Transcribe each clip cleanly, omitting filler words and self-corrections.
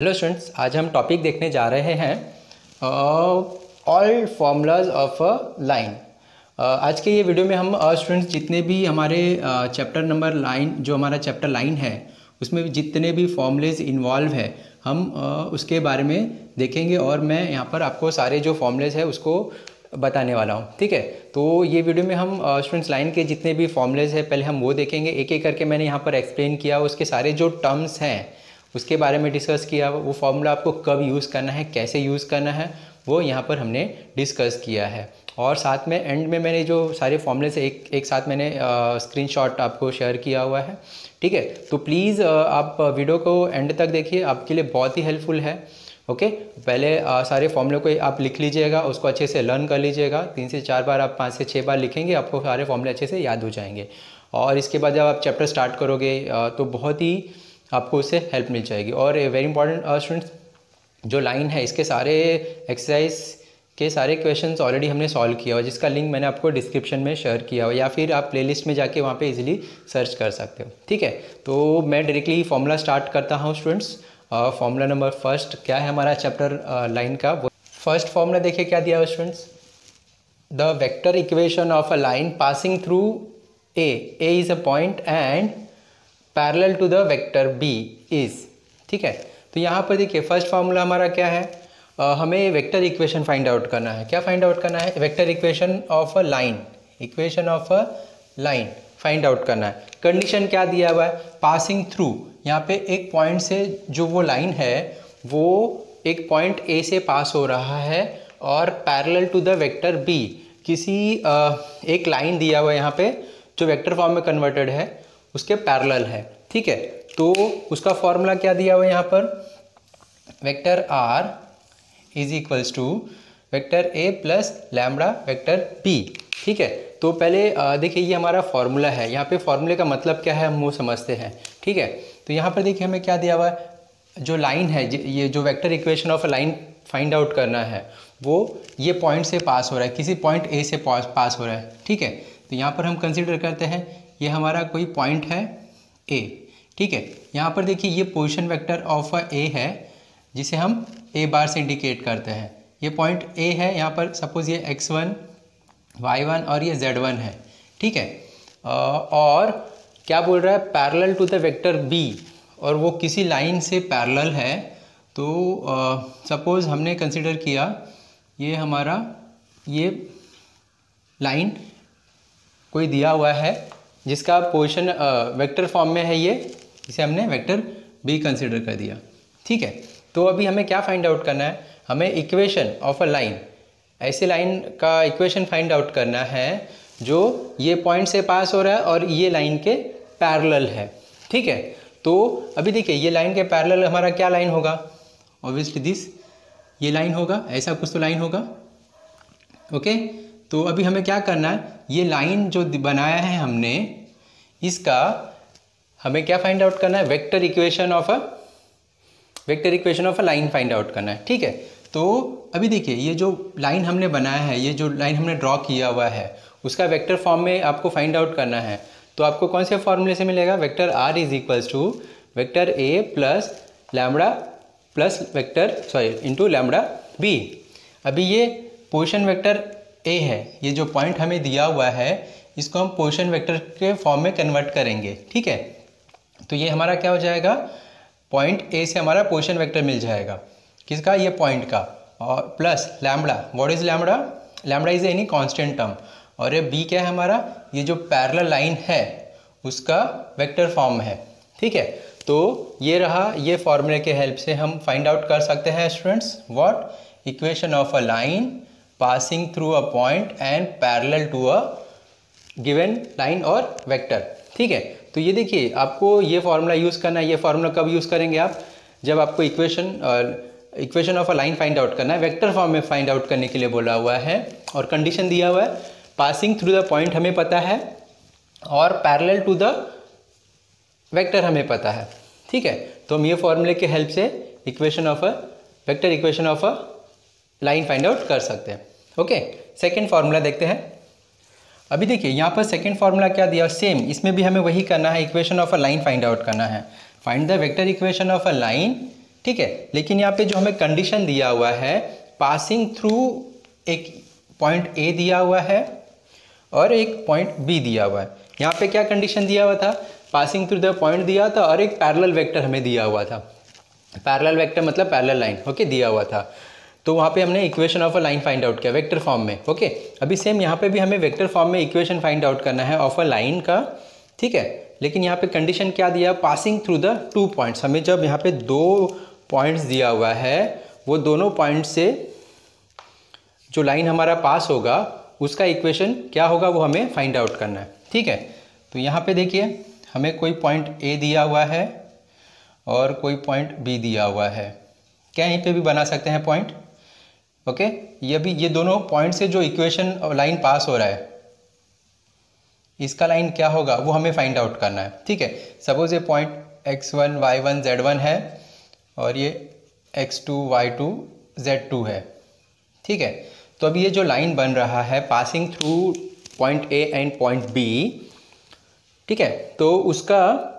Hello students, आज हम topic देखने जा रहे हैं all formulas of a line. आज के ये वीडियो में हम स्टूडेंट्स जितने भी हमारे चैप्टर नंबर लाइन जो हमारा चैप्टर लाइन है उसमें जितने भी फॉर्मूलेज इन्वॉल्व है हम उसके बारे में देखेंगे और मैं यहाँ पर आपको सारे जो फॉर्मूलेज है उसको बताने वाला हूँ। ठीक है, तो ये वीडियो में हम स्टूडेंट्स लाइन के जितने भी फॉर्मूलेज है पहले हम वो देखेंगे। एक एक करके मैंने यहाँ पर एक्सप्लेन किया, उसके सारे जो टर्म्स हैं उसके बारे में डिस्कस किया। वो फॉर्मूला आपको कब यूज़ करना है, कैसे यूज़ करना है, वो यहाँ पर हमने डिस्कस किया है। और साथ में एंड में मैंने जो सारे फॉर्मूले से एक साथ मैंने स्क्रीनशॉट आपको शेयर किया हुआ है। ठीक है, तो प्लीज़ आप वीडियो को एंड तक देखिए, आपके लिए बहुत ही हेल्पफुल है। ओके, पहले सारे फॉर्मूले को आप लिख लीजिएगा, उसको अच्छे से लर्न कर लीजिएगा। 3 से 4 बार आप 5 से 6 बार लिखेंगे, आपको सारे फॉर्मूले अच्छे से याद हो जाएंगे। और इसके बाद जब आप चैप्टर स्टार्ट करोगे तो बहुत ही आपको उससे हेल्प मिल जाएगी। और वेरी इंपॉर्टेंट स्टूडेंट्स, जो लाइन है इसके सारे एक्सरसाइज के सारे क्वेश्चंस ऑलरेडी हमने सॉल्व किया हुआ, जिसका लिंक मैंने आपको डिस्क्रिप्शन में शेयर किया हुआ, या फिर आप प्लेलिस्ट में जाके वहाँ पे इजीली सर्च कर सकते हो। ठीक है, तो मैं डायरेक्टली फॉर्मूला स्टार्ट करता हूँ स्टूडेंट्स। फॉर्मूला नंबर फर्स्ट क्या है हमारा चैप्टर लाइन का, फर्स्ट फॉर्मूला देखिए क्या दिया हुआ students. The vector equation of a line passing through A is a point and parallel to the vector B is. ठीक है, तो यहाँ पर देखिए फर्स्ट फार्मूला हमारा क्या है, हमें वेक्टर इक्वेशन फाइंड आउट करना है। क्या फाइंड आउट करना है? Vector equation of a line, equation of a line find out करना है। कंडीशन क्या दिया हुआ है? पासिंग थ्रू, यहाँ पे एक पॉइंट से जो वो लाइन है वो एक पॉइंट ए से पास हो रहा है और parallel to the vector B, किसी एक लाइन दिया हुआ है यहाँ पे जो वेक्टर फॉर्म में कन्वर्टेड है उसके पैरेलल है। ठीक है, तो उसका फॉर्मूला क्या दिया हुआ है यहाँ पर, vector are is equals to vector A plus lambda vector B. ठीक है, तो पहले देखिए ये हमारा फॉर्मूला है। यहाँ पे फॉर्मूले का मतलब क्या है हम वो समझते हैं। ठीक है, तो यहाँ पर देखिए हमें क्या दिया हुआ है, जो लाइन है ये जो vector equation of a line find out करना है वो ये पॉइंट से पास हो रहा है, किसी पॉइंट ए से पास हो रहा है। ठीक है, तो यहाँ पर हम कंसिडर करते हैं ये हमारा कोई पॉइंट है ए। ठीक है, यहाँ पर देखिए ये पोजीशन वेक्टर ऑफ अ ए है जिसे हम ए बार से इंडिकेट करते हैं। ये पॉइंट ए है, यहाँ पर सपोज ये x1 y1 और ये z1 है। ठीक है, और क्या बोल रहा है, parallel to the vector B, और वो किसी लाइन से पैरेलल है। तो सपोज हमने कंसिडर किया ये हमारा ये लाइन कोई दिया हुआ है जिसका पोजीशन वेक्टर फॉर्म में है, ये इसे हमने वेक्टर बी कंसिडर कर दिया। ठीक है, तो अभी हमें क्या फाइंड आउट करना है, हमें इक्वेशन ऑफ अ लाइन, ऐसे लाइन का इक्वेशन फाइंड आउट करना है जो ये पॉइंट से पास हो रहा है और ये लाइन के पैरेलल है। ठीक है, तो अभी देखिए ये लाइन के पैरेलल हमारा क्या लाइन होगा, ऑब्वियसली दिस, ये लाइन होगा, ऐसा कुछ तो लाइन होगा। ओके, तो अभी हमें क्या करना है, ये लाइन जो बनाया है हमने इसका हमें क्या फाइंड आउट करना है, vector equation of a line find out करना है। ठीक है, तो अभी देखिए ये जो लाइन हमने बनाया है, ये जो लाइन हमने ड्रॉ किया हुआ है उसका वेक्टर फॉर्म में आपको फाइंड आउट करना है। तो आपको कौन से फॉर्मूले से मिलेगा, vector are is equals to vector A plus lambda plus vector into lambda B. अभी ये पोजीशन वेक्टर ए है, ये जो पॉइंट हमें दिया हुआ है इसको हम पोजीशन वेक्टर के फॉर्म में कन्वर्ट करेंगे। ठीक है, तो ये हमारा क्या हो जाएगा, पॉइंट ए से हमारा पोजीशन वेक्टर मिल जाएगा, किसका, ये पॉइंट का, और plus lambda, what is lambda, lambda is any constant term, और ये बी क्या है हमारा, ये जो पैरेलल लाइन है उसका वेक्टर फॉर्म है। ठीक है, तो ये रहा, ये फॉर्मूले के हेल्प से हम फाइंड आउट कर सकते हैं students what, equation of a line passing through a point and parallel to a given line और वेक्टर। ठीक है, तो ये देखिए आपको ये फार्मूला यूज़ करना है। ये फार्मूला कब यूज़ करेंगे आप, जब आपको equation of a line find out करना है, वेक्टर फॉर्म में फाइंड आउट करने के लिए बोला हुआ है, और कंडीशन दिया हुआ है पासिंग थ्रू द पॉइंट हमें पता है और पैरेलल टू द वेक्टर हमें पता है। ठीक है, तो हम ये फॉर्मूले के हेल्प से vector equation of a line find out कर सकते हैं। ओके, सेकेंड फार्मूला देखते हैं। अभी देखिए यहाँ पर सेकेंड फार्मूला क्या दिया, सेम इसमें भी हमें वही करना है, equation of a line find out करना है। Find the vector equation of a line ठीक है। लेकिन यहाँ पे जो हमें कंडीशन दिया हुआ है, पासिंग थ्रू एक पॉइंट ए दिया हुआ है और एक पॉइंट बी दिया हुआ है। यहाँ पे क्या कंडीशन दिया हुआ था, पासिंग थ्रू द पॉइंट दिया था और एक पैरेलल वेक्टर हमें दिया हुआ था। पैरेलल वेक्टर मतलब पैरेलल लाइन, ओके, दिया हुआ था। तो वहाँ पे हमने equation of a line find out किया वेक्टर फॉर्म में, ओके। अभी सेम यहाँ पे भी हमें वेक्टर फॉर्म में इक्वेशन फाइंड आउट करना है ऑफ अ लाइन का, ठीक है। लेकिन यहाँ पे कंडीशन क्या दिया, पासिंग थ्रू द 2 पॉइंट्स। हमें जब यहाँ पे 2 पॉइंट्स दिया हुआ है, वो दोनों पॉइंट से जो लाइन हमारा पास होगा उसका इक्वेशन क्या होगा वो हमें फाइंड आउट करना है, ठीक है। तो यहाँ पे देखिए हमें कोई पॉइंट ए दिया हुआ है और कोई पॉइंट बी दिया हुआ है। क्या यहीं पे भी बना सकते हैं पॉइंट, ओके। ये दोनों पॉइंट से जो इक्वेशन लाइन पास हो रहा है, इसका लाइन क्या होगा वो हमें फाइंड आउट करना है, ठीक है। सपोज ये पॉइंट x1 y1 z1 है और ये x2 y2 z2 है, ठीक है। तो अभी ये जो लाइन बन रहा है passing through point A and point B, ठीक है, तो उसका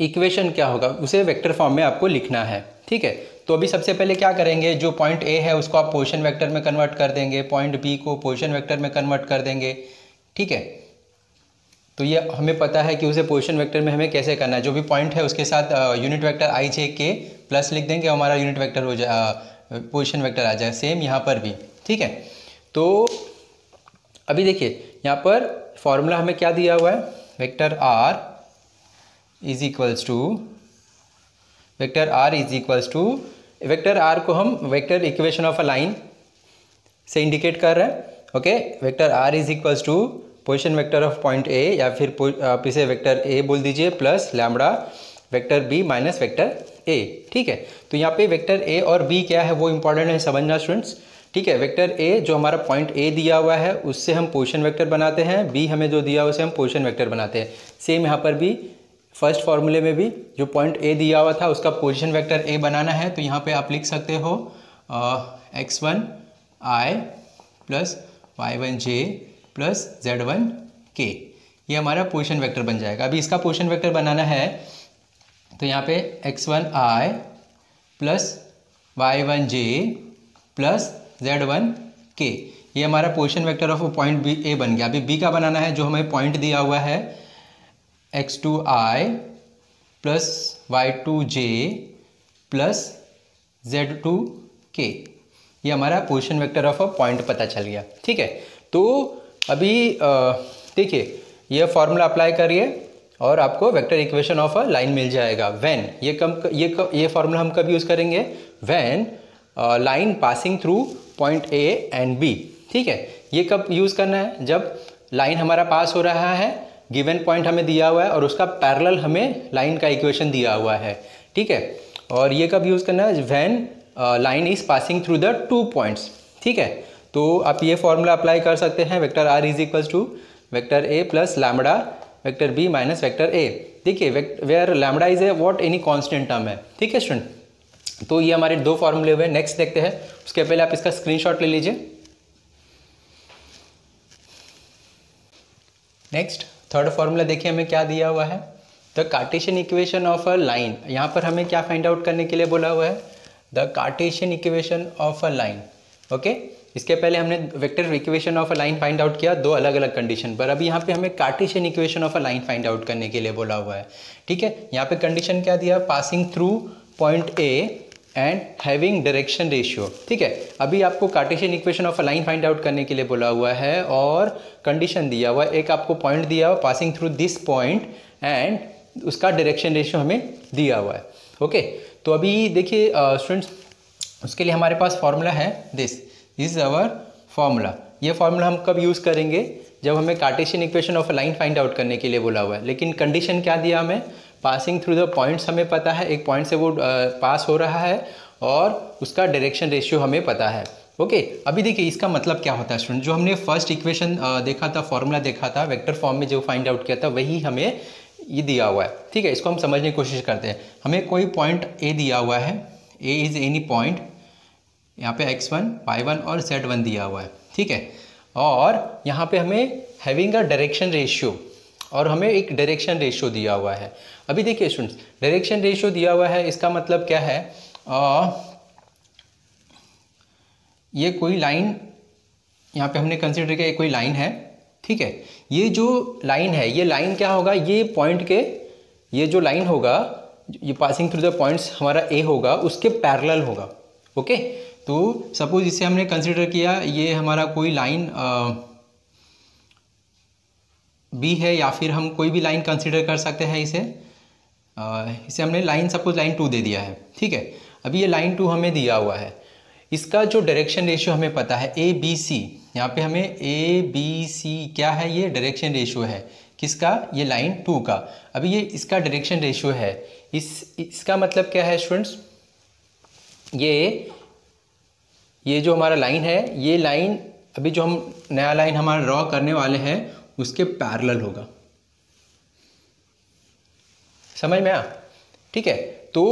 इक्वेशन क्या होगा उसे वेक्टर फॉर्म में आपको लिखना है, ठीक है। तो अभी सबसे पहले क्या करेंगे, जो पॉइंट ए है उसको आप पोजीशन वेक्टर में कन्वर्ट कर देंगे, पॉइंट बी को पोजीशन वेक्टर में कन्वर्ट कर देंगे, ठीक है। तो ये हमें पता है कि उसे पोजीशन वेक्टर में हमें कैसे करना है। जो भी पॉइंट है उसके साथ यूनिट वेक्टर आई जे के प्लस लिख देंगे, हमारा यूनिट वेक्टर हो जाए, पोजीशन वेक्टर आ जाए। सेम यहाँ पर भी, ठीक है। तो अभी देखिए यहाँ पर फॉर्मूला हमें क्या दिया हुआ है, vector are is equals to, vector R को हम vector equation of a line से इंडिकेट कर रहे हैं, okay. Vector are is equals to position vector of point A, या फिर आप इसे वेक्टर ए बोल दीजिए, plus lambda vector B minus vector A, ठीक है। तो यहाँ पे वेक्टर ए और बी क्या है वो इंपॉर्टेंट है समझना स्टूडेंट्स, ठीक है। वेक्टर ए जो हमारा पॉइंट ए दिया हुआ है उससे हम पोजीशन वेक्टर बनाते हैं, बी हमें जो दिया हुआ उसे हम पोजीशन वेक्टर बनाते हैं। सेम यहाँ पर भी फर्स्ट फॉर्मूले में भी जो पॉइंट ए दिया हुआ था उसका पोजीशन वेक्टर ए बनाना है। तो यहाँ पे आप लिख सकते हो x1 i plus y1 j plus z1 k, ये हमारा पोजीशन वेक्टर बन जाएगा। अभी इसका पोजीशन वेक्टर बनाना है तो यहाँ पे x1 i plus y1 j plus z1 k, ये हमारा position vector of point B A बन गया। अभी बी का बनाना है, जो हमें पॉइंट दिया हुआ है x2 i plus y2 j plus z2 k, ये हमारा position vector of a point पता चल गया, ठीक है। तो अभी देखिए ये फॉर्मूला अप्लाई करिए और आपको vector equation of a line मिल जाएगा। व्हेन ये फॉर्मूला हम कब यूज़ करेंगे, when line passing through point A and B, ठीक है। ये कब यूज़ करना है, जब लाइन हमारा पास हो रहा है, गिवन पॉइंट हमें दिया हुआ है और उसका पैरेलल हमें लाइन का इक्वेशन दिया हुआ है, ठीक है। और ये कब यूज़ करना है, when line is passing through the 2 points, ठीक है। तो आप ये फॉर्मूला अप्लाई कर सकते हैं, vector are is equals to vector A plus lambda vector B minus vector a. देखिए where lambda is a what any constant term है, ठीक है स्टूडेंट। तो ये हमारे 2 फॉर्मूले हुए। नेक्स्ट देखते हैं, उसके पहले आप इसका स्क्रीनशॉट ले लीजिए। नेक्स्ट थर्ड फॉर्मूला देखिए हमें क्या दिया हुआ है, the Cartesian equation of a line. यहाँ पर हमें क्या फाइंड आउट करने के लिए बोला हुआ है, the Cartesian equation of a line, okay. इसके पहले हमने vector equation of a line find out किया 2 अलग अलग कंडीशन पर। अभी यहाँ पे हमें Cartesian equation of a line find out करने के लिए बोला हुआ है, ठीक है। यहाँ पे कंडीशन क्या दिया, passing through point A and having direction ratio, ठीक है। अभी आपको Cartesian equation of a line find out करने के लिए बोला हुआ है और कंडीशन दिया हुआ है, एक आपको पॉइंट दिया हुआ passing through this point and उसका डायरेक्शन रेशियो हमें दिया हुआ है, ओके। तो अभी देखिए स्टूडेंट्स, उसके लिए हमारे पास फॉर्मूला है, दिस इज आवर फॉर्मूला। ये फॉर्मूला हम कब यूज़ करेंगे, जब हमें Cartesian equation of a line find out करने के लिए बोला हुआ है। लेकिन कंडीशन क्या दिया हमें, पासिंग थ्रू द पॉइंट्स हमें पता है, एक पॉइंट से वो पास हो रहा है और उसका डायरेक्शन रेशियो हमें पता है, ओके। अभी देखिए इसका मतलब क्या होता है स्टूडेंट, जो हमने फर्स्ट इक्वेशन देखा था, फॉर्मूला देखा था, वेक्टर फॉर्म में जो फाइंड आउट किया था वही हमें ये दिया हुआ है, ठीक है। इसको हम समझने की कोशिश करते हैं। हमें कोई पॉइंट ए दिया हुआ है, ए इज़ एनी पॉइंट, यहाँ पे x1, y1 और z1 दिया हुआ है, ठीक है। और यहाँ पे हमें हैविंग अ डायरेक्शन रेशियो, और हमें एक डायरेक्शन रेशियो दिया हुआ है। अभी देखिए स्टूडेंट्स, डायरेक्शन रेशियो दिया हुआ है, इसका मतलब क्या है, ये कोई लाइन यहाँ पे हमने कंसिडर किया, कोई लाइन है, ठीक है। ये जो लाइन है, ये लाइन क्या होगा, ये पॉइंट के, ये जो लाइन होगा, ये पासिंग थ्रू द पॉइंट्स हमारा ए होगा, उसके पैरेलल होगा। ओके, तो सपोज इसे हमने कंसिडर किया, ये हमारा कोई लाइन बी है, या फिर हम कोई भी लाइन कंसिडर कर सकते हैं इसे। इसे हमने लाइन, सपोज लाइन 2 दे दिया है, ठीक है। अभी ये लाइन 2 हमें दिया हुआ है, इसका जो डायरेक्शन रेशियो हमें पता है ए बी सी, यहाँ पे हमें ए बी सी क्या है, ये डायरेक्शन रेशियो है किसका, ये लाइन 2 का। अभी ये इसका डायरेक्शन रेशियो है, इसका मतलब क्या है स्टूडेंट्स, ये जो हमारा लाइन है, ये लाइन अभी जो हम नया लाइन हमारा ड्रॉ करने वाले हैं उसके पैरेलल होगा। समझ में आया, ठीक है। तो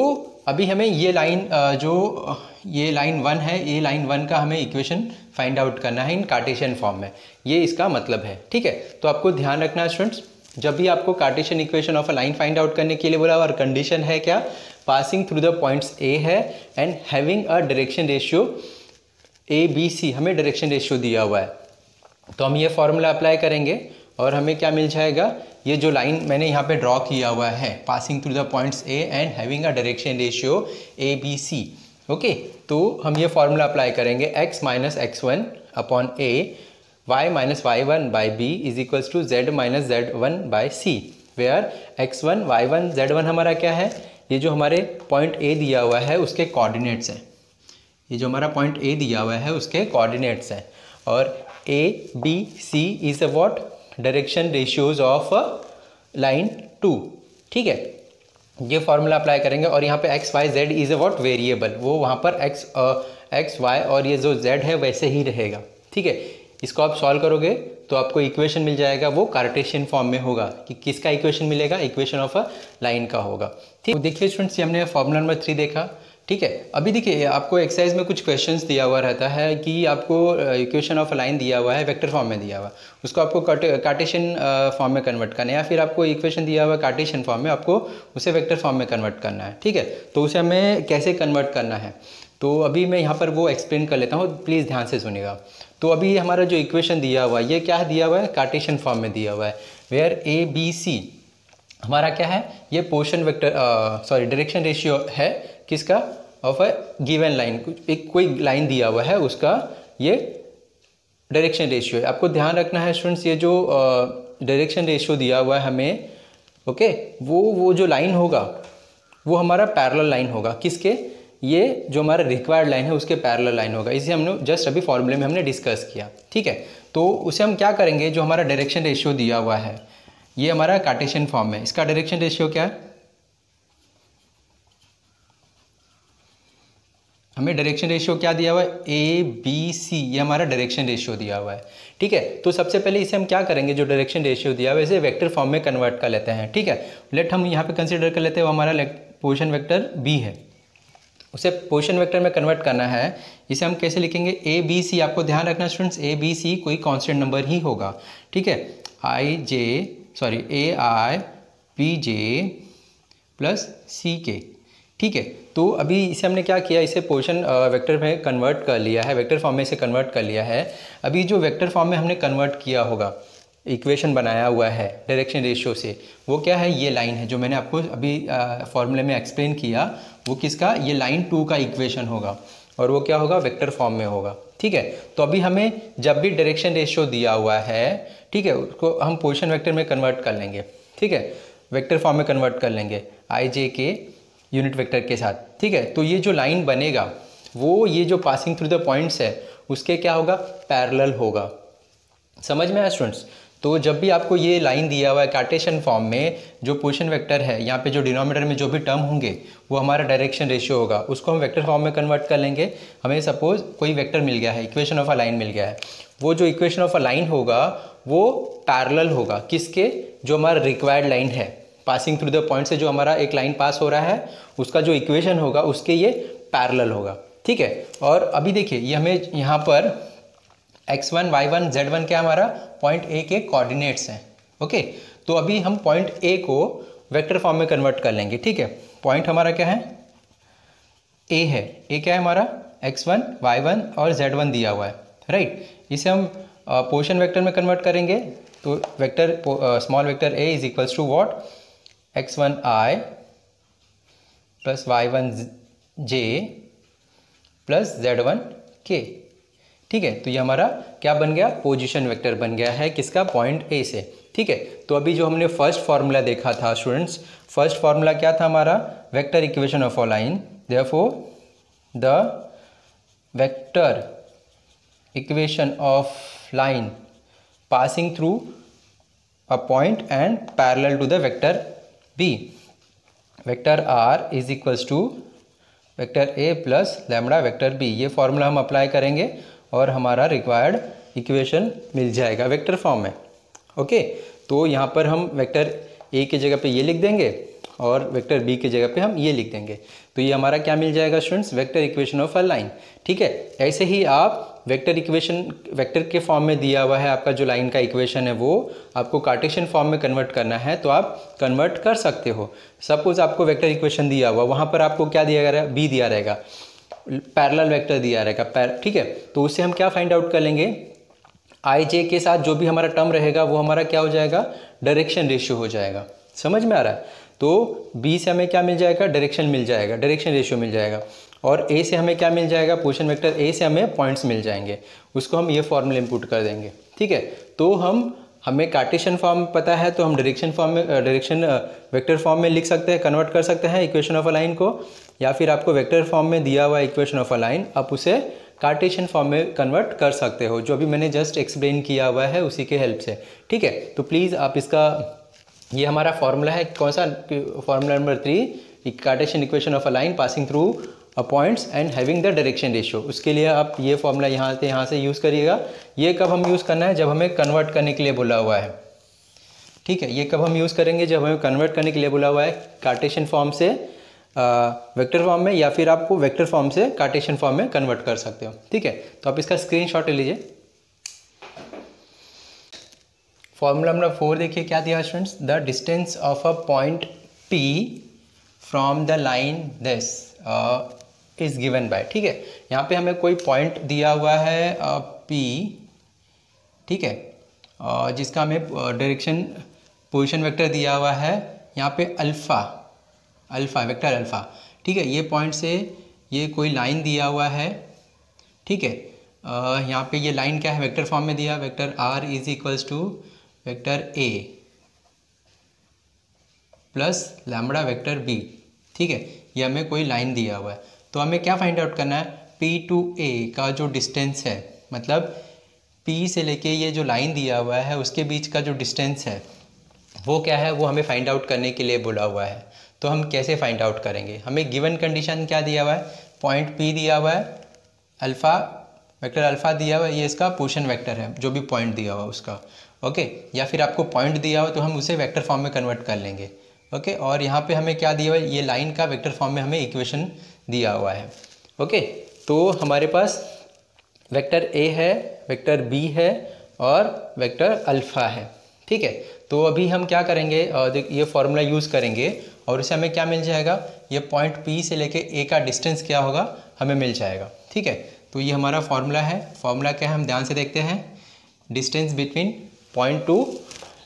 अभी हमें ये लाइन जो ये लाइन 1 है, ये लाइन 1 का हमें इक्वेशन फाइंड आउट करना है इन कार्टेशियन फॉर्म में, ये इसका मतलब है, ठीक है। तो आपको ध्यान रखना है स्टूडेंट्स, जब भी आपको Cartesian equation of a line find out करने के लिए बोला और कंडीशन है क्या, passing through the points A है and having a direction ratio A B c, हमें डायरेक्शन रेशियो दिया हुआ है, तो हम ये फॉर्मूला अप्लाई करेंगे और हमें क्या मिल जाएगा, ये जो लाइन मैंने यहाँ पे ड्रॉ किया हुआ है, passing through the points A and having a direction ratio A B C. Okay, तो हम ये फॉर्मूला अप्लाई करेंगे, x minus x1 upon a, y minus y1 by b is equals to z minus z1 by c, where x1 y1 z1 हमारा क्या है, ये जो हमारे पॉइंट a दिया हुआ है उसके कोऑर्डिनेट्स हैं, ये जो हमारा पॉइंट a दिया हुआ है उसके कोऑर्डिनेट्स हैं, और a b c is a what, direction ratios of line 2, ठीक है। ये फॉर्मूला अप्लाई करेंगे और यहाँ पे x y z is a what, variable, वो वहाँ पर x y और ये जो z है वैसे ही रहेगा, ठीक है। इसको आप सॉल्व करोगे तो आपको इक्वेशन मिल जाएगा, वो कार्टेशियन फॉर्म में होगा, कि किसका इक्वेशन मिलेगा, इक्वेशन ऑफ अ लाइन का होगा, ठीक। तो देखिए स्टूडेंट्स, ये हमने फॉर्मूला नंबर 3 देखा, ठीक है। अभी देखिए आपको एक्सरसाइज में कुछ क्वेश्चंस दिया हुआ रहता है कि आपको इक्वेशन ऑफ अ लाइन दिया हुआ है, वेक्टर फॉर्म में दिया हुआ है, उसको आपको कार्टेशियन फॉर्म में कन्वर्ट करना है, या फिर आपको इक्वेशन दिया हुआ है कार्टेशियन फॉर्म में, आपको उसे वेक्टर फॉर्म में कन्वर्ट करना है, ठीक है। तो उसे हमें कैसे कन्वर्ट करना है, तो अभी मैं यहाँ पर वो एक्सप्लेन कर लेता हूँ, प्लीज़ ध्यान से सुनिएगा। तो अभी हमारा जो इक्वेशन दिया हुआ है, ये क्या दिया हुआ है, कार्टेशियन फॉर्म में दिया हुआ है, वेयर ए बी सी हमारा क्या है, ये पोर्शन वेक्टर डायरेक्शन रेशियो है किसका, ऑफ अ गिवन लाइन, एक कोई लाइन दिया हुआ है उसका ये डायरेक्शन रेशियो है। आपको ध्यान रखना है स्टूडेंट्स, ये जो डायरेक्शन रेशियो दिया हुआ है हमें, ओके, वो जो लाइन होगा वो हमारा पैरेलल लाइन होगा किसके, ये जो हमारा रिक्वायर्ड लाइन है उसके पैरेलल लाइन होगा, इसे हमने जस्ट अभी फॉर्मूले में हमने डिस्कस किया, ठीक है। तो उसे हम क्या करेंगे, जो हमारा डायरेक्शन रेशियो दिया हुआ है, ये हमारा कार्टेशियन फॉर्म है, इसका डायरेक्शन रेशियो क्या है, हमें डायरेक्शन रेशियो क्या दिया हुआ है, ए बी सी, ये हमारा डायरेक्शन रेशियो दिया हुआ है, ठीक है। तो सबसे पहले इसे हम क्या करेंगे, जो डायरेक्शन रेशियो दिया हुआ है इसे वेक्टर फॉर्म में कन्वर्ट कर लेते हैं, ठीक है। लेट हम यहाँ पे कंसीडर कर लेते हैं वो हमारा पोजीशन वेक्टर बी है, उसे पोजीशन वेक्टर में कन्वर्ट करना है, इसे हम कैसे लिखेंगे, ए बी सी। आपको ध्यान रखना स्टूडेंट्स, ए बी सी कोई कॉन्स्टेंट नंबर ही होगा, ठीक है, ए आई बी जे प्लस सी के, ठीक है। तो अभी इसे हमने क्या किया, इसे पोजीशन वेक्टर में कन्वर्ट कर लिया है, वेक्टर फॉर्म में इसे कन्वर्ट कर लिया है। अभी जो वेक्टर फॉर्म में हमने कन्वर्ट किया होगा, इक्वेशन बनाया हुआ है डायरेक्शन रेशियो से, वो क्या है, ये लाइन है जो मैंने आपको अभी फॉर्मूले में एक्सप्लेन किया, वो किसका, ये लाइन 2 का इक्वेशन होगा, और वो क्या होगा, वेक्टर फॉर्म में होगा, ठीक है। तो अभी हमें जब भी डायरेक्शन रेशियो दिया हुआ है, ठीक है, उसको हम पोजीशन वेक्टर में कन्वर्ट कर लेंगे, ठीक है, वेक्टर फॉर्म में कन्वर्ट कर लेंगे आई जे के यूनिट वेक्टर के साथ, ठीक है। तो ये जो लाइन बनेगा वो ये जो पासिंग थ्रू द पॉइंट्स है उसके क्या होगा, पैरेलल होगा। समझ में आया स्टूडेंट्स। तो जब भी आपको ये लाइन दिया हुआ है कार्टेशियन फॉर्म में, जो पोजीशन वेक्टर है, यहाँ पे जो डिनोमिनेटर में जो भी टर्म होंगे वो हमारा डायरेक्शन रेशियो होगा, उसको हम वेक्टर फॉर्म में कन्वर्ट कर लेंगे। हमें सपोज कोई वेक्टर मिल गया है, इक्वेशन ऑफ अ लाइन मिल गया है, वो जो इक्वेशन ऑफ अ लाइन होगा वो पैरेलल होगा किसके, जो हमारा रिक्वायर्ड लाइन है, पासिंग थ्रू द पॉइंट से जो हमारा एक लाइन पास हो रहा है उसका जो इक्वेशन होगा उसके ये पैरेलल होगा, ठीक है। और अभी देखिए ये हमें यहाँ पर x1 y1 z1 क्या हमारा पॉइंट ए के कोऑर्डिनेट्स हैं, ओके। तो अभी हम पॉइंट ए को वेक्टर फॉर्म में कन्वर्ट कर लेंगे, ठीक है। पॉइंट हमारा क्या है, ए है, ए क्या है हमारा x1 y1 और z1 दिया हुआ है, राइट। इसे हम पोजीशन वेक्टर में कन्वर्ट करेंगे तो vector small vector A is equals to what, x1i plus y1j plus z1k, ठीक है। तो ये हमारा क्या बन गया, पोजीशन वेक्टर बन गया है किसका, पॉइंट ए से, ठीक है। तो अभी जो हमने फर्स्ट फार्मूला देखा था स्टूडेंट्स, फर्स्ट फार्मूला क्या था हमारा, vector equation of a line, therefore the vector equation of line passing through a point and parallel to the vector B, vector are is equals to vector A plus lambda vector B. ये formula हम apply करेंगे और हमारा required equation मिल जाएगा vector form में, okay. तो यहाँ पर हम वेक्टर ए की जगह पे ये लिख देंगे और वेक्टर बी की जगह पे हम ये लिख देंगे, तो ये हमारा क्या मिल जाएगा students, vector equation of a line, ठीक है। ऐसे ही आप वेक्टर इक्वेशन, वेक्टर के फॉर्म में दिया हुआ है आपका जो लाइन का इक्वेशन है वो आपको कार्टेशियन फॉर्म में कन्वर्ट करना है तो आप कन्वर्ट कर सकते हो। सपोज आपको वेक्टर इक्वेशन दिया हुआ, वहाँ पर आपको क्या दिया गया, बी दिया रहेगा, पैरेलल वेक्टर दिया रहेगा, ठीक है। तो उससे हम क्या फाइंड आउट कर लेंगे, आई जे के साथ जो भी हमारा टर्म रहेगा वो हमारा क्या हो जाएगा, डायरेक्शन रेशियो हो जाएगा, समझ में आ रहा है। तो बी से हमें क्या मिल जाएगा, डायरेक्शन मिल जाएगा, डायरेक्शन रेशियो मिल जाएगा, और ए से हमें क्या मिल जाएगा, पोजीशन वेक्टर ए से हमें पॉइंट्स मिल जाएंगे, उसको हम ये फॉर्मूला इनपुट कर देंगे, ठीक है। तो हमें कार्टेशियन फॉर्म पता है तो हम डायरेक्शन फॉर्म में, डायरेक्शन वेक्टर फॉर्म में लिख सकते हैं, कन्वर्ट कर सकते हैं इक्वेशन ऑफ अ लाइन को, या फिर आपको वेक्टर फॉर्म में दिया हुआ इक्वेशन ऑफ अ लाइन आप उसे कार्टेशियन फॉर्म में कन्वर्ट कर सकते हो, जो अभी मैंने जस्ट एक्सप्लेन किया हुआ है उसी के हेल्प से, ठीक है। तो प्लीज़ आप इसका, ये हमारा फॉर्मूला है, कौन सा, formula number 3, Cartesian equation of a line passing through a points and having the direction ratio. उसके लिए आप ये फॉर्मूला यहाँ से यूज़ करिएगा। ये कब हम यूज़ करना है, जब हमें कन्वर्ट करने के लिए बोला हुआ है, ठीक है। ये कब हम यूज़ करेंगे, जब हमें कन्वर्ट करने के लिए बोला हुआ है कार्टेशियन फॉर्म से वेक्टर फॉर्म में, या फिर आपको वेक्टर फॉर्म से कार्टेशियन फॉर्म में कन्वर्ट कर सकते हो, ठीक है। तो आप इसका स्क्रीनशॉट ले लीजिए। फॉर्मूला नंबर 4 देखिए क्या दिया students, the distance of a point P from the line this is given by, ठीक है। यहाँ पे हमें कोई पॉइंट दिया हुआ है P, ठीक है, जिसका हमें डायरेक्शन पोजीशन वेक्टर दिया हुआ है यहाँ पे अल्फ़ा वेक्टर अल्फ़ा, ठीक है। ये पॉइंट से ये कोई लाइन दिया हुआ है, ठीक है। यहाँ पे ये लाइन क्या है, वेक्टर फॉर्म में दिया, vector R is equals to vector A plus lambda vector B, ठीक है। ये हमें कोई लाइन दिया हुआ है, तो हमें क्या फाइंड आउट करना है, P टू A का जो डिस्टेंस है, मतलब P से लेके ये जो लाइन दिया हुआ है उसके बीच का जो डिस्टेंस है वो क्या है, वो हमें फाइंड आउट करने के लिए बोला हुआ है। तो हम कैसे फाइंड आउट करेंगे, हमें गिवन कंडीशन क्या दिया हुआ है, पॉइंट P दिया हुआ है, अल्फ़ा वेक्टर अल्फ़ा दिया हुआ है, ये इसका पोजीशन वेक्टर है जो भी पॉइंट दिया हुआ है उसका, ओके। या फिर आपको पॉइंट दिया हो तो हम उसे वेक्टर फॉर्म में कन्वर्ट कर लेंगे, ओके। और यहाँ पे हमें क्या दिया हुआ है, ये लाइन का वेक्टर फॉर्म में हमें इक्वेशन दिया हुआ है, ओके। तो हमारे पास वेक्टर A है, वेक्टर B है और वेक्टर अल्फ़ा है, ठीक है। तो अभी हम क्या करेंगे, ये फॉर्मूला यूज़ करेंगे और इसे हमें क्या मिल जाएगा, ये पॉइंट P से लेके A का डिस्टेंस क्या होगा हमें मिल जाएगा, ठीक है। तो ये हमारा फॉर्मूला है, फॉर्मूला क्या है हम ध्यान से देखते हैं, distance between point to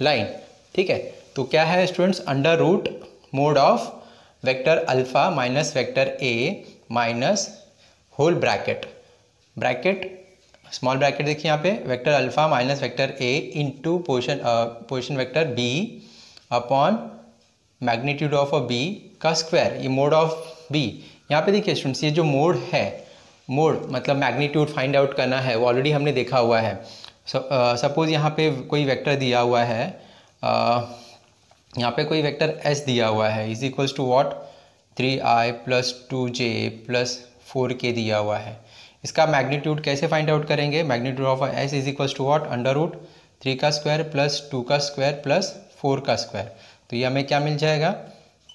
line, ठीक है। तो क्या है students, under root mod of vector alpha minus vector A minus whole bracket, small bracket देखिए यहाँ पे, vector alpha minus vector A into position vector B upon magnitude of a B का square, ये मोड ऑफ B। यहाँ पे देखिए students, ये जो मोड है, मोड मतलब मैग्नीट्यूड फाइंड आउट करना है, वो ऑलरेडी हमने देखा हुआ है। सपोज़ यहाँ पे कोई वेक्टर दिया हुआ है, यहाँ पे कोई वेक्टर S दिया हुआ है, is equals to what, 3i plus 2j plus 4k दिया हुआ है। इसका मैग्नीट्यूड कैसे फाइंड आउट करेंगे, magnitude of S is equals to what, under root 3 का स्क्वायर प्लस 2 का स्क्वायर प्लस 4 का स्क्वायर। तो ये हमें क्या मिल जाएगा,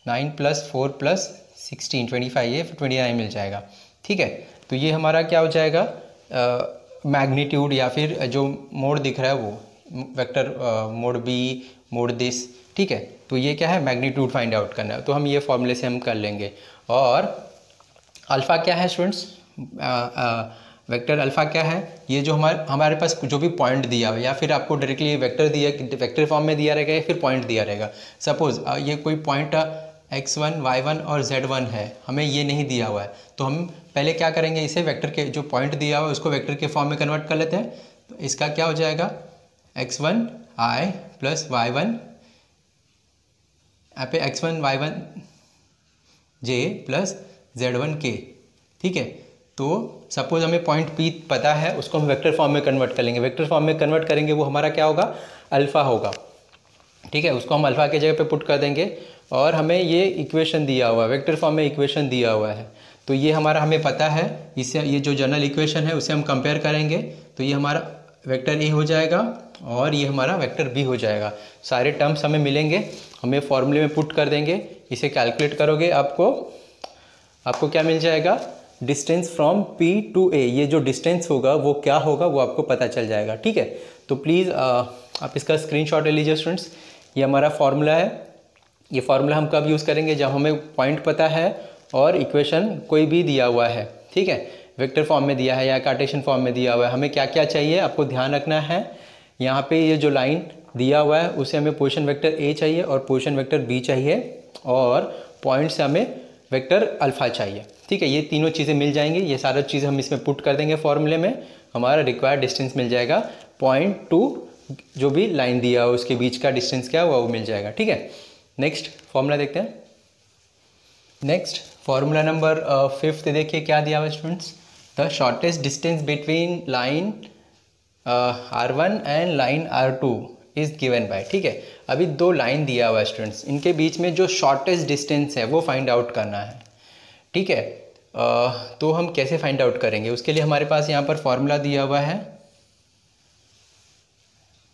9 प्लस 4 प्लस 16 25, ये 29 मिल जाएगा, ठीक है। तो ये हमारा क्या हो जाएगा, मैग्नीट्यूड या फिर जो मोड दिख रहा है वो vector mode B mode this, ठीक है। तो ये क्या है, मैग्नीट्यूड फाइंड आउट करना है, तो हम ये फॉर्मूले से हम कर लेंगे। और अल्फ़ा क्या है स्टूडेंट्स? वेक्टर अल्फ़ा क्या है? ये जो हमारे पास जो भी पॉइंट दिया हुआ है, या फिर आपको डायरेक्टली ये वेक्टर दिया, वेक्टर फॉर्म में दिया रहेगा या फिर पॉइंट दिया रहेगा। सपोज़ ये कोई पॉइंट x1 y1 और z1 है, हमें ये नहीं दिया हुआ है, तो हम पहले क्या करेंगे, इसे वेक्टर के जो पॉइंट दिया हुआ है उसको वेक्टर के फॉर्म में कन्वर्ट कर लेते हैं। तो इसका क्या हो जाएगा, x1 i प्लस y1, यहाँ पे x1 y1 j plus z1 k। ठीक है, तो सपोज हमें पॉइंट P पता है, उसको हम वेक्टर फॉर्म में कन्वर्ट कर लेंगे। वेक्टर फॉर्म में कन्वर्ट करेंगे वो हमारा क्या होगा, अल्फ़ा होगा। ठीक है, उसको हम अल्फ़ा के जगह पे पुट कर देंगे और हमें ये इक्वेशन दिया हुआ है, वेक्टर फॉर्म में इक्वेशन दिया हुआ है। तो ये हमारा हमें पता है, इससे ये जो जनरल इक्वेशन है उसे हम कंपेयर करेंगे, तो ये हमारा वेक्टर ए हो जाएगा और ये हमारा वेक्टर बी हो जाएगा। सारे टर्म्स हमें मिलेंगे, हमें फॉर्मूले में पुट कर देंगे, इसे कैलकुलेट करोगे आपको क्या मिल जाएगा, distance from P to A। ये जो डिस्टेंस होगा वो क्या होगा वो आपको पता चल जाएगा। ठीक है, तो प्लीज़ आप इसका स्क्रीनशॉट ले लीजिए स्टूडेंट्स। ये हमारा फार्मूला है। ये फार्मूला हम कब यूज़ करेंगे, जब हमें पॉइंट पता है और इक्वेशन कोई भी दिया हुआ है। ठीक है, वेक्टर फॉर्म में दिया है या कार्टेशियन फॉर्म में दिया हुआ है। हमें क्या क्या चाहिए आपको ध्यान रखना है। यहाँ पे ये जो लाइन दिया हुआ है उसे हमें पोजीशन वेक्टर A चाहिए और पोजीशन वेक्टर B चाहिए, और पॉइंट से हमें वेक्टर अल्फ़ा चाहिए। ठीक है, ये तीनों चीज़ें मिल जाएंगी। ये सारा चीज़ हम इसमें पुट कर देंगे फॉर्मूले में, हमारा रिक्वायर्ड डिस्टेंस मिल जाएगा। पॉइंट टू जो भी लाइन दिया हो उसके बीच का डिस्टेंस क्या हुआ वो मिल जाएगा। ठीक है, नेक्स्ट फॉर्मूला देखते हैं। नेक्स्ट फॉर्मूला नंबर 5 देखिए क्या दिया हुआ students, the shortest distance between line R1 and line R2 is given by. ठीक है, अभी दो लाइन दिया हुआ है स्टूडेंट्स, इनके बीच में जो शॉर्टेस्ट डिस्टेंस है वो फाइंड आउट करना है। ठीक है, तो हम कैसे फाइंड आउट करेंगे, उसके लिए हमारे पास यहाँ पर फॉर्मूला दिया हुआ है।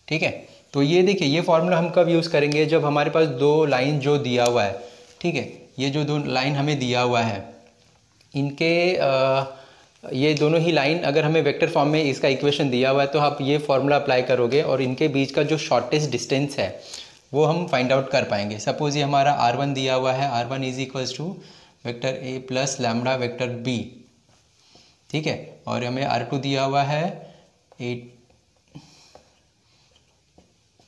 ठीक है, तो ये देखिए, ये फॉर्मूला हम कब यूज़ करेंगे, जब हमारे पास दो लाइन जो दिया हुआ है। ठीक है, ये जो दो लाइन हमें दिया हुआ है, इनके ये दोनों ही लाइन अगर हमें वेक्टर फॉर्म में इसका इक्वेशन दिया हुआ है तो आप ये फॉर्मूला अप्लाई करोगे और इनके बीच का जो शॉर्टेस्ट डिस्टेंस है वो हम फाइंड आउट कर पाएंगे। सपोज़ ये हमारा R1 दिया हुआ है, R1 is equals to vector A plus lambda vector B। ठीक है, और हमें R2 दिया हुआ है 8।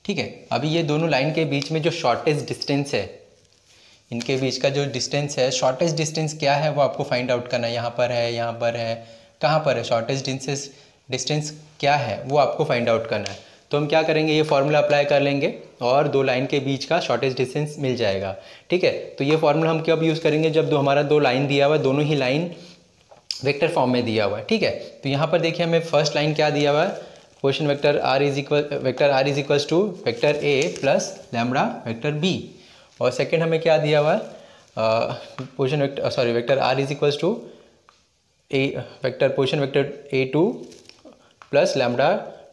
ठीक है, अभी ये दोनों लाइन के बीच में जो शॉर्टेस्ट डिस्टेंस है, इनके बीच का जो डिस्टेंस है, शॉर्टेस्ट डिस्टेंस क्या है वो आपको फाइंड आउट करना है। यहाँ पर है, यहाँ पर है, कहाँ पर है, शॉर्टेस्ट डिस्टेंस क्या है वो आपको फाइंड आउट करना है। तो हम क्या करेंगे, ये फॉर्मूला अप्लाई कर लेंगे और दो लाइन के बीच का शॉर्टेस्ट डिस्टेंस मिल जाएगा। ठीक है, तो ये फॉर्मूला हम कब यूज़ करेंगे, जब हमारा दो लाइन दिया हुआ है, दोनों ही लाइन वेक्टर फॉर्म में दिया हुआ है। ठीक है, तो यहाँ पर देखिए हमें फर्स्ट लाइन क्या दिया हुआ है, position vector R is equals to vector A plus lambda vector B, और सेकेंड हमें क्या दिया हुआ है, position vector R is equals to position vector A2 plus lambda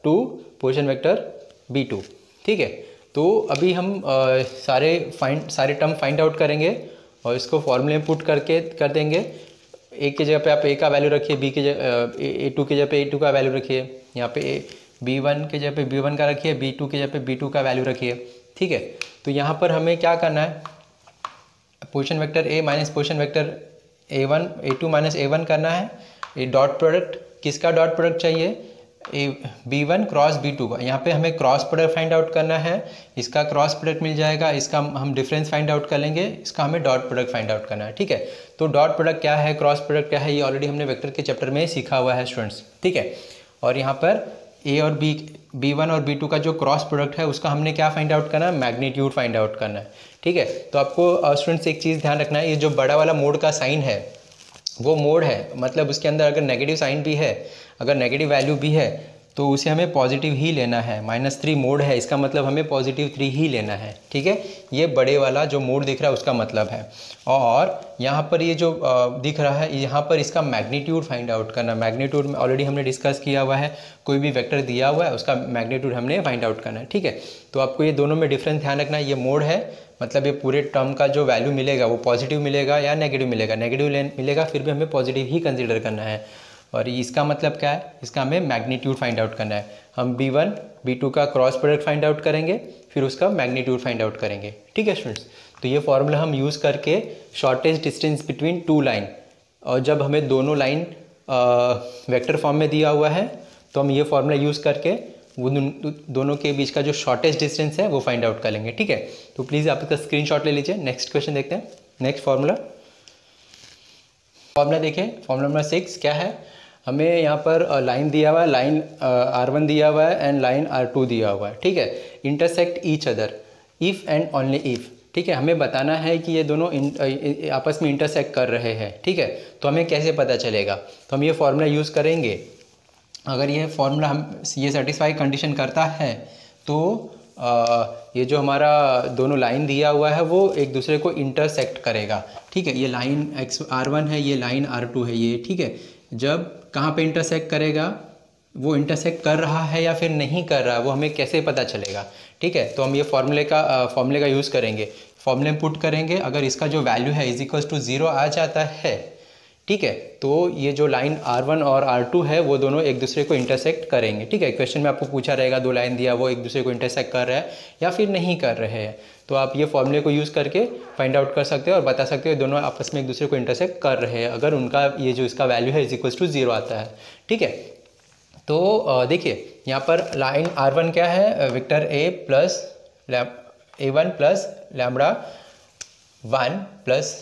2 position vector B2। ठीक है, तो अभी हम सारे टर्म फाइंड आउट करेंगे और इसको फॉर्मूले में पुट कर देंगे। A की जगह पे आप A का वैल्यू रखिए, B की जगह A2 की जगह पे A2 का वैल्यू रखिए, यहाँ पे B1 की जगह पे B1 का रखिए, B2 की जगह पे B2 का वैल्यू रखिए। ठीक है, तो यहाँ पर हमें क्या करना है, position vector A minus position vector A2 minus A1 करना है। ये डॉट प्रोडक्ट, किसका डॉट प्रोडक्ट चाहिए, B1 क्रॉस B2 का। यहाँ पे हमें क्रॉस प्रोडक्ट फाइंड आउट करना है, इसका क्रॉस प्रोडक्ट मिल जाएगा, इसका हम डिफरेंस फाइंड आउट कर लेंगे, इसका हमें डॉट प्रोडक्ट फाइंड आउट करना है। ठीक है, तो डॉट प्रोडक्ट क्या है, क्रॉस प्रोडक्ट क्या है, ये ऑलरेडी हमने वेक्टर के चैप्टर में सीखा हुआ है स्टूडेंट्स। ठीक है, और यहाँ पर A और B1 और B2 का जो क्रॉस प्रोडक्ट है उसका हमने क्या फाइंड आउट करना है, मैग्नीट्यूड फाइंड आउट करना है। ठीक है, तो आपको स्टूडेंट्स एक चीज़ ध्यान रखना है, ये जो बड़ा वाला मोड का साइन है वो मोड है, मतलब उसके अंदर अगर नेगेटिव साइन भी है, अगर नेगेटिव वैल्यू भी है तो उसे हमें पॉजिटिव ही लेना है। -3 मोड है, इसका मतलब हमें +3 ही लेना है। ठीक है, ये बड़े वाला जो मोड दिख रहा है उसका मतलब है। और यहाँ पर ये जो दिख रहा है, यहाँ पर इसका मैग्नीट्यूड फाइंड आउट करना। मैग्नीट्यूड में ऑलरेडी हमने डिस्कस किया हुआ है, कोई भी वेक्टर दिया हुआ है उसका मैग्नीट्यूड हमने फाइंड आउट करना है। ठीक है, तो आपको ये दोनों में डिफरेंस ध्यान रखना है। ये मोड है, मतलब ये पूरे टर्म का जो वैल्यू मिलेगा वो पॉजिटिव मिलेगा या नेगेटिव मिलेगा। नेगेटिव मिलेगा फिर भी हमें पॉजिटिव ही कंसिडर करना है। और इसका मतलब क्या है, इसका हमें मैग्नीट्यूड फाइंड आउट करना है। हम B1 B2 का क्रॉस प्रोडक्ट फाइंड आउट करेंगे, फिर उसका मैग्नीट्यूड फाइंड आउट करेंगे। ठीक है स्टूडेंट्स, तो ये फॉर्मूला हम यूज़ करके shortest distance between two line और जब हमें दोनों लाइन वेक्टर फॉर्म में दिया हुआ है तो हम ये फॉर्मूला यूज़ करके वो दोनों के बीच का जो शॉर्टेस्ट डिस्टेंस है वो फाइंड आउट कर लेंगे। ठीक है, तो प्लीज़ आप इसका स्क्रीनशॉट ले लीजिए। नेक्स्ट क्वेश्चन देखते हैं। नेक्स्ट फार्मूला देखिए, फार्मूला नंबर 6 क्या है। हमें यहाँ पर लाइन दिया हुआ है, लाइन R1 दिया हुआ है एंड लाइन R2 दिया हुआ है। ठीक है, intersect each other if and only if. ठीक है, हमें बताना है कि ये दोनों आपस में इंटरसेक्ट कर रहे हैं। ठीक है, तो हमें कैसे पता चलेगा, तो हम ये फार्मूला यूज़ करेंगे। अगर ये फार्मूला हम ये सेटिस्फाई कंडीशन करता है तो ये जो हमारा दोनों लाइन दिया हुआ है वो एक दूसरे को इंटरसेक्ट करेगा। ठीक है, ये लाइन R1 है, ये लाइन R2 है ये। ठीक है, जब कहाँ पे इंटरसेक्ट करेगा, वो इंटरसेक्ट कर रहा है या फिर नहीं कर रहा है, वो हमें कैसे पता चलेगा। ठीक है, तो हम ये फार्मूले का यूज़ करेंगे। फार्मूले में पुट करेंगे, अगर इसका जो वैल्यू है = 0 आ जाता है, ठीक है, तो ये जो लाइन R1 और R2 है वो दोनों एक दूसरे को इंटरसेक्ट करेंगे। ठीक है, क्वेश्चन में आपको पूछा रहेगा दो लाइन दिया, वो एक दूसरे को इंटरसेक्ट कर रहा है या फिर नहीं कर रहे हैं, तो आप ये फॉर्मूले को यूज़ करके फाइंड आउट कर सकते हो और बता सकते हो दोनों आपस में एक दूसरे को इंटरसेक्ट कर रहे हैं, अगर उनका ये जो इसका वैल्यू है = 0 आता है। ठीक है, तो देखिए यहाँ पर लाइन R1 क्या है, vector A1 plus lambda 1 plus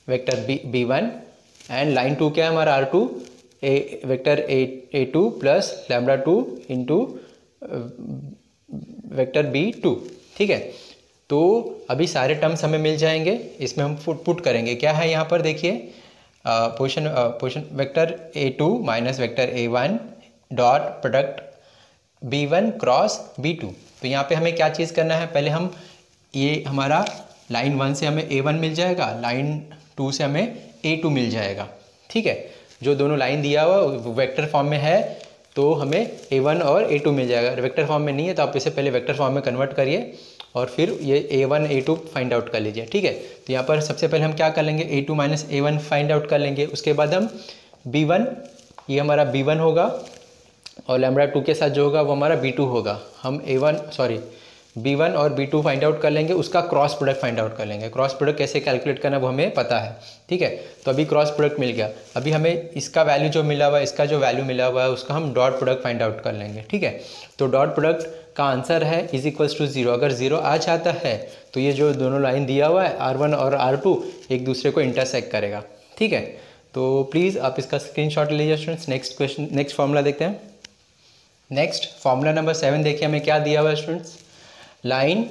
vector B1 and line 2 क्या है हमारा R2, vector A2 plus lambda 2 into vector B2। ठीक है, तो अभी सारे टर्म्स हमें मिल जाएंगे, इसमें हम पुट करेंगे। क्या है यहाँ पर देखिए, position vector A2 minus vector A1 dot product B1 cross B2। तो यहाँ पे हमें क्या चीज़ करना है, पहले हम ये हमारा लाइन 1 से हमें A1 मिल जाएगा, लाइन 2 से हमें A2 मिल जाएगा। ठीक है, जो दोनों लाइन दिया हुआ वेक्टर फॉर्म में है तो हमें A1 और A2 मिल जाएगा। वेक्टर फॉर्म में नहीं है तो आप इसे पहले वेक्टर फॉर्म में कन्वर्ट करिए और फिर ये A1 A2 फाइंड आउट कर लीजिए। ठीक है, तो यहाँ पर सबसे पहले हम क्या कर लेंगे, A2 minus A1 find out कर लेंगे। उसके बाद हम B1, ये हमारा B1 होगा और लैम्बडा 2 के साथ जो होगा वो हमारा B2 होगा। हम B1 और B2 फाइंड आउट कर लेंगे, उसका क्रॉस प्रोडक्ट फाइंड आउट कर लेंगे। क्रॉस प्रोडक्ट कैसे कैलकुलेट करना वो हमें पता है। ठीक है, तो अभी क्रॉस प्रोडक्ट मिल गया, अभी हमें इसका वैल्यू जो मिला हुआ है, इसका जो वैल्यू मिला हुआ है उसका हम डॉट प्रोडक्ट फाइंड आउट कर लेंगे। ठीक है, तो डॉट प्रोडक्ट का आंसर है = 0। अगर 0 आ जाता है तो ये जो दोनों लाइन दिया हुआ है R1 और R2 एक दूसरे को इंटरसेक्ट करेगा। ठीक है, तो प्लीज़ आप इसका स्क्रीनशॉट लीजिए स्टूडेंट्स। नेक्स्ट फार्मूला देखते हैं। नेक्स्ट फार्मूला नंबर 7 देखिए, हमें क्या दिया हुआ है स्टूडेंट्स, लाइन,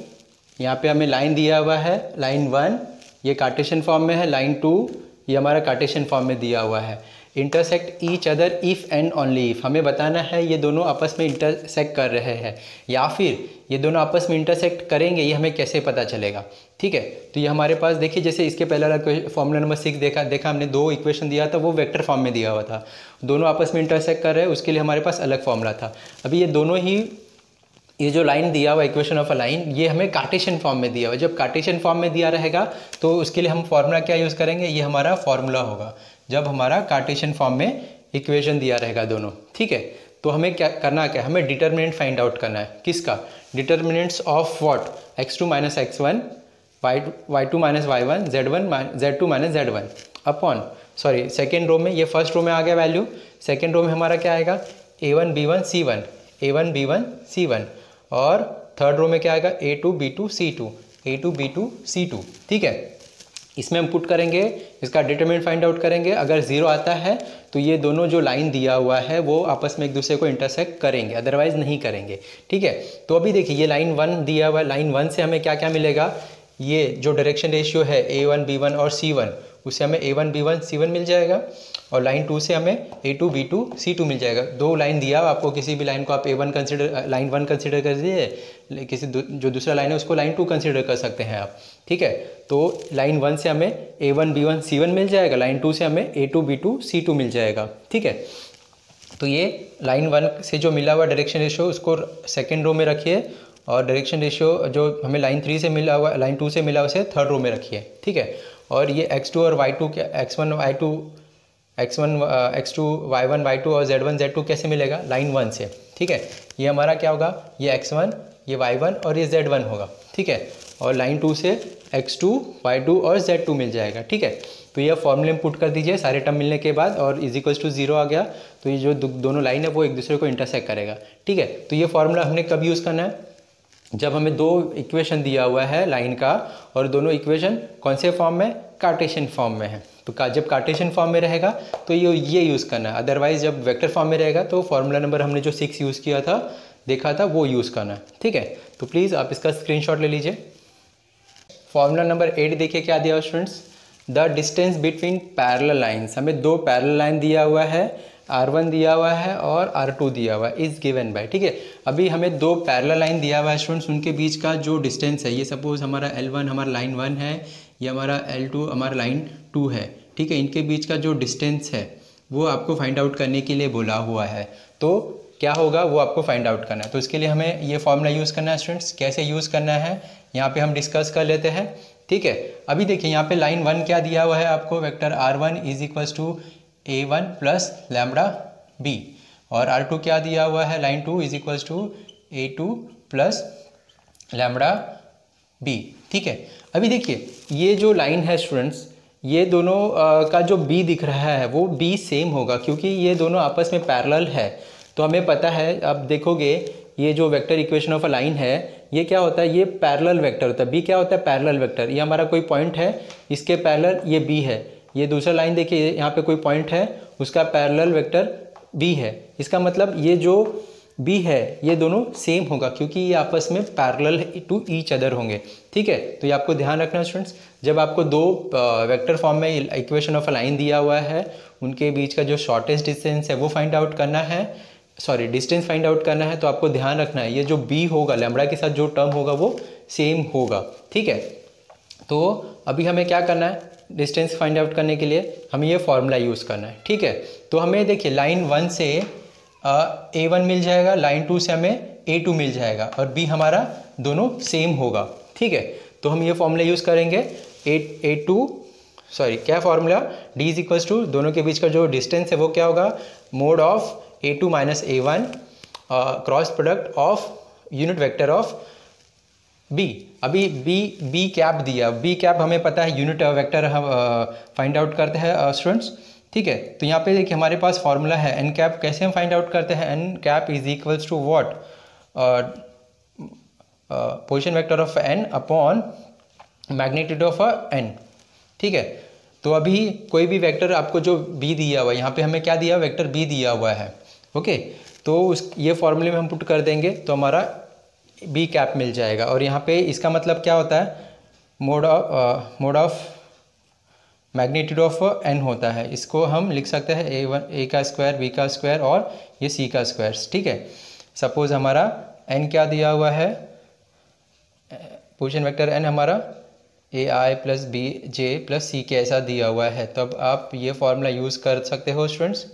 यहाँ पे हमें लाइन दिया हुआ है, लाइन 1 ये कार्टेशियन फॉर्म में है, लाइन 2 ये हमारा कार्टेशियन फॉर्म में दिया हुआ है। Intersect each other if and only if, हमें बताना है ये दोनों आपस में इंटरसेक्ट कर रहे हैं या फिर ये दोनों आपस में इंटरसेक्ट करेंगे, ये हमें कैसे पता चलेगा। ठीक है, तो ये हमारे पास देखिए, जैसे इसके पहले वाला फॉर्मूला नंबर 6 देखा हमने, दो इक्वेशन दिया था, वो वेक्टर फॉर्म में दिया हुआ था, दोनों आपस में इंटरसेक्ट कर रहे हैं, उसके लिए हमारे पास अलग फॉर्मूला था। अभी ये दोनों ही, ये जो लाइन दिया हुआ इक्वेशन ऑफ अ लाइन, ये हमें कार्टेशियन फॉर्म में दिया हुआ है। जब कार्टेशियन फॉर्म में दिया रहेगा तो उसके लिए हम फॉर्मूला क्या यूज़ करेंगे, ये हमारा फॉर्मूला होगा जब हमारा कार्टेशियन फॉर्म में इक्वेशन दिया रहेगा दोनों। ठीक है, तो हमें क्या करना है, हमें डिटर्मिनेंट फाइंड आउट करना है। किसका, determinants of what, x2 minus x1, y2 minus y1, z2 minus z1 upon, sorry second row में, ये फर्स्ट रो में आ गया वैल्यू, सेकेंड रो में हमारा क्या आएगा, a1 b1 c1, a1 b1 c1, और थर्ड रो में क्या आएगा, a2 b2 c2, a2 b2 c2। ठीक है, इसमें हम पुट करेंगे, इसका डिटरमिनेंट फाइंड आउट करेंगे। अगर 0 आता है तो ये दोनों जो लाइन दिया हुआ है वो आपस में एक दूसरे को इंटरसेक्ट करेंगे, अदरवाइज नहीं करेंगे। ठीक है, तो अभी देखिए ये लाइन 1 दिया हुआ है, लाइन 1 से हमें क्या क्या मिलेगा, ये जो डायरेक्शन रेशियो है a1 b1 और c1, उससे हमें a1 b1 c1 मिल जाएगा, और लाइन 2 से हमें a2 b2 c2 मिल जाएगा। दो लाइन दिया आपको, किसी भी लाइन को आप a1 कंसिडर, लाइन 1 कंसिडर कर दीजिए, किसी जो दूसरा लाइन है उसको लाइन 2 कंसिडर कर सकते हैं आप। ठीक है, तो लाइन 1 से हमें a1 b1 c1 मिल जाएगा, लाइन 2 से हमें a2 b2 c2 मिल जाएगा। ठीक है, तो ये लाइन 1 से जो मिला हुआ डायरेक्शन रेशियो उसको सेकेंड रो में रखिए, और डायरेक्शन रेशियो जो हमें लाइन 3 से मिला हुआ, लाइन 2 से मिला उसे थर्ड रो में रखिए। ठीक है, और ये x2 और y2 x1 x2 y1 y2 और z1 z2 कैसे मिलेगा, लाइन 1 से। ठीक है, ये हमारा क्या होगा, ये x1 ये y1 और ये z1 होगा। ठीक है, और लाइन 2 से x2 y2 और z2 मिल जाएगा। ठीक है, तो ये फॉर्मूले में पुट कर दीजिए सारे टर्म मिलने के बाद, और इज इक्वल्स टू 0 आ गया, तो ये जो दोनों लाइन है वो एक दूसरे को इंटरसेक्ट करेगा। ठीक है, तो ये फॉर्मूला हमने कब यूज़ करना है, जब हमें दो इक्वेशन दिया हुआ है लाइन का, और दोनों इक्वेशन कौन से फॉर्म में, कार्टेशियन फॉर्म में है। तो जब कार्टेशियन फॉर्म में रहेगा तो ये यूज़ करना है, अदरवाइज जब वेक्टर फॉर्म में रहेगा तो फॉर्मूला नंबर हमने जो 6 यूज़ किया था, देखा था, वो यूज़ करना है। ठीक है, तो प्लीज़ आप इसका स्क्रीनशॉट ले लीजिए। फॉर्मूला नंबर 8 देखिए क्या दिया students, the distance between parallel lines, हमें दो पैरेलल लाइन दिया हुआ है, R1 दिया हुआ है और R2 दिया हुआ है, इज़ गिवन बाय। ठीक है, अभी हमें दो पैरेलल लाइन दिया हुआ है स्टूडेंट्स, उनके बीच का जो डिस्टेंस है, ये सपोज हमारा L1 हमारा लाइन 1 है, ये हमारा L2 हमारा लाइन 2 है। ठीक है, इनके बीच का जो डिस्टेंस है वो आपको फाइंड आउट करने के लिए बोला हुआ है, तो क्या होगा वो आपको फाइंड आउट करना है। तो इसके लिए हमें ये फॉर्मूला यूज़ करना है स्टूडेंट्स। कैसे यूज़ करना है यहाँ पे हम डिस्कस कर लेते हैं। ठीक है, अभी देखिए यहाँ पे लाइन 1 क्या दिया हुआ है आपको, vector R1 is equals to A1 plus lambda B, और R2 क्या दिया हुआ है, line 2 is equals to A2 plus lambda B। ठीक है, अभी देखिए ये जो लाइन है स्टूडेंट्स, ये दोनों का जो B दिख रहा है वो B सेम होगा, क्योंकि ये दोनों आपस में पैरेलल है। तो हमें पता है, अब देखोगे ये जो vector equation of a line है, ये क्या होता है, ये पैरेलल वेक्टर होता है। B क्या होता है, पैरेलल वेक्टर। ये हमारा कोई पॉइंट है, इसके पैरेलल ये B है। ये दूसरा लाइन देखिए, यहाँ पे कोई पॉइंट है, उसका पैरेलल वेक्टर B है। इसका मतलब ये जो B है ये दोनों सेम होगा, क्योंकि ये आपस में पैरेलल टू ईच अदर होंगे। ठीक है, तो ये आपको ध्यान रखना स्टूडेंट्स, जब आपको दो वेक्टर फॉर्म में इक्वेशन ऑफ अ लाइन दिया हुआ है, उनके बीच का जो शॉर्टेस्ट डिस्टेंस है वो फाइंड आउट करना है, डिस्टेंस फाइंड आउट करना है। तो आपको ध्यान रखना है, ये जो B होगा, लैम्बडा के साथ जो टर्म होगा वो सेम होगा। ठीक है, तो अभी हमें क्या करना है, डिस्टेंस फाइंड आउट करने के लिए हमें ये फॉर्मूला यूज़ करना है। ठीक है, तो हमें देखिए लाइन 1 से A1 मिल जाएगा, लाइन 2 से हमें A2 मिल जाएगा, और B हमारा दोनों सेम होगा। ठीक है, तो हम ये फॉर्मूला यूज़ करेंगे, क्या formula, D is equals to, दोनों के बीच का जो डिस्टेंस है वो क्या होगा, mode of A2 minus A1 cross product of unit vector of B। अभी B कैप दिया, B कैप हमें पता है यूनिट वेक्टर हम फाइंड आउट करते हैं स्टूडेंट्स। ठीक है, तो यहाँ पे देखिए हमारे पास फॉर्मूला है एन कैप, कैसे हम फाइंड आउट करते हैं, N cap is equals to what, position vector of n upon magnitude of n। ठीक है, तो अभी कोई भी वेक्टर आपको जो B दिया हुआ है, यहाँ पे हमें क्या दिया, वेक्टर B दिया हुआ है। ओके, तो ये फॉर्मूले में हम पुट कर देंगे तो हमारा B कैप मिल जाएगा, और यहाँ पे इसका मतलब क्या होता है, mode of magnitude of n होता है। इसको हम लिख सकते हैं A का स्क्वायर, B का स्क्वायर और ये C का स्क्वायर। ठीक है, सपोज हमारा n क्या दिया हुआ है, पोजीशन वेक्टर n हमारा AI plus BJ plus C के ऐसा दिया हुआ है, तब आप ये फॉर्मूला यूज़ कर सकते हो स्टूडेंट्स।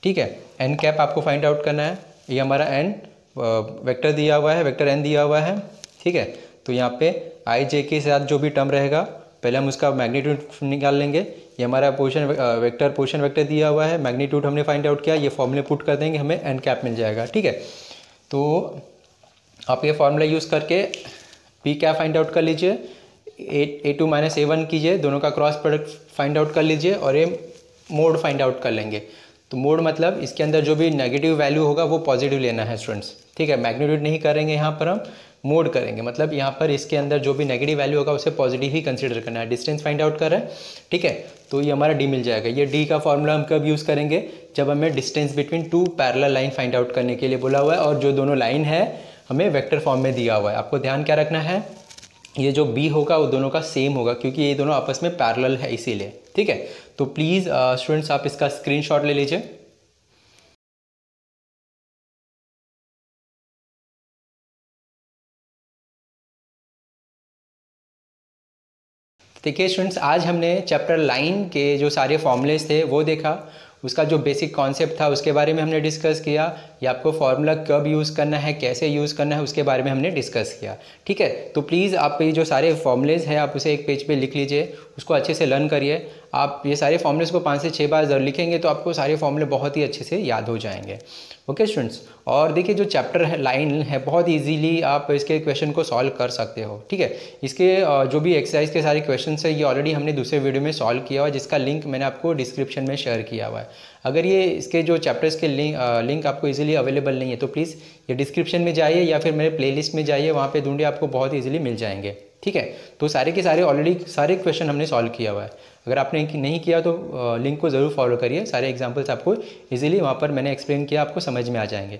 ठीक है, n कैप आपको फाइंड आउट करना है, ये हमारा n वेक्टर दिया हुआ है, वेक्टर n दिया हुआ है। ठीक है, तो यहाँ पे IJ के साथ जो भी टर्म रहेगा पहले हम उसका मैग्नीट्यूड निकाल लेंगे। ये हमारा पोजीशन वेक्टर दिया हुआ है, मैग्नीट्यूड हमने फाइंड आउट किया, ये फॉर्मूले पुट कर देंगे, हमें n कैप मिल जाएगा। ठीक है, तो आप ये फॉर्मूला यूज़ करके B कैप फाइंड आउट कर लीजिए, A2 माइनस A1 कीजिए, दोनों का क्रॉस प्रोडक्ट फाइंड आउट कर लीजिए, और ये मोड फाइंड आउट कर लेंगे। तो मोड मतलब इसके अंदर जो भी नेगेटिव वैल्यू होगा वो पॉजिटिव लेना है स्टूडेंट्स। ठीक है, मैग्नीट्यूड नहीं करेंगे, यहाँ पर हम मोड करेंगे, मतलब यहाँ पर इसके अंदर जो भी नेगेटिव वैल्यू होगा उसे पॉजिटिव ही कंसीडर करना है। डिस्टेंस फाइंड आउट कर रहे हैं, ठीक है, तो ये हमारा D मिल जाएगा। ये D का फॉर्मूला हम कब यूज़ करेंगे, जब हमें distance between two parallel line find out करने के लिए बोला हुआ है, और जो दोनों लाइन है हमें वेक्टर फॉर्म में दिया हुआ है। आपको ध्यान क्या रखना है, ये जो B होगा वो दोनों का सेम होगा, क्योंकि ये दोनों आपस में पैरेलल है इसीलिए। ठीक है, तो प्लीज़ स्टूडेंट्स आप इसका स्क्रीनशॉट ले लीजिए। देखिए स्टूडेंट्स, आज हमने चैप्टर लाइन के जो सारे फॉर्मूलेस थे वो देखा, उसका जो बेसिक कॉन्सेप्ट था उसके बारे में हमने डिस्कस किया, या आपको फार्मूला कब यूज़ करना है, कैसे यूज़ करना है, उसके बारे में हमने डिस्कस किया। ठीक है, तो प्लीज़ आप ये जो सारे फॉर्मूलेज हैं आप उसे एक पेज पे लिख लीजिए, उसको अच्छे से लर्न करिए। आप ये सारे फॉर्मूलेस को 5 से 6 बार जरूर लिखेंगे तो आपको सारे फॉर्मूले बहुत ही अच्छे से याद हो जाएंगे। ओके स्टूडेंट्स, और देखिए जो चैप्टर है लाइन है बहुत इजीली आप इसके क्वेश्चन को सॉल्व कर सकते हो। ठीक है, इसके जो भी एक्सरसाइज के सारे क्वेश्चन है ये ऑलरेडी हमने दूसरे वीडियो में सॉल्व किया हुआ है, जिसका लिंक मैंने आपको डिस्क्रिप्शन में शेयर किया हुआ है। अगर ये इसके जो चैप्टर्स के लिंक आपको इजीली अवेलेबल नहीं है तो प्लीज़ ये डिस्क्रिप्शन में जाइए या फिर मेरे प्लेलिस्ट में जाइए, वहाँ पे ढूंढिए, आपको बहुत ईजिली मिल जाएंगे। ठीक है, तो सारे के सारे ऑलरेडी सारे क्वेश्चन हमने सॉल्व किया हुआ है। अगर आपने नहीं किया तो लिंक को ज़रूर फॉलो करिए, सारे एग्जाम्पल्स आपको इजीली वहाँ पर मैंने एक्सप्लेन किया, आपको समझ में आ जाएंगे।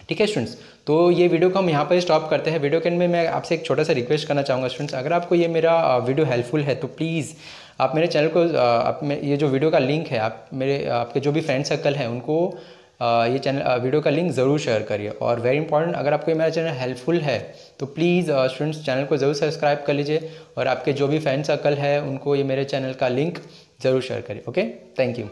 ठीक है स्टूडेंट्स, तो ये वीडियो को हम यहाँ पर स्टॉप करते हैं। वीडियो के एंड में मैं आपसे एक छोटा सा रिक्वेस्ट करना चाहूँगा स्टूडेंट्स, अगर आपको ये मेरा वीडियो हेल्पफुल है तो प्लीज़ आप मेरे चैनल को ये जो वीडियो का लिंक है आपके जो भी फ्रेंड सर्कल हैं उनको ये चैनल वीडियो का लिंक ज़रूर शेयर करिए। और वेरी इंपॉर्टेंट, अगर आपको ये मेरा चैनल हेल्पफुल है तो प्लीज़ स्टूडेंट्स चैनल को ज़रूर सब्सक्राइब कर लीजिए और आपके जो भी फ्रेंड सर्कल है उनको ये मेरे चैनल का लिंक ज़रूर शेयर करिए। Okay, thank you.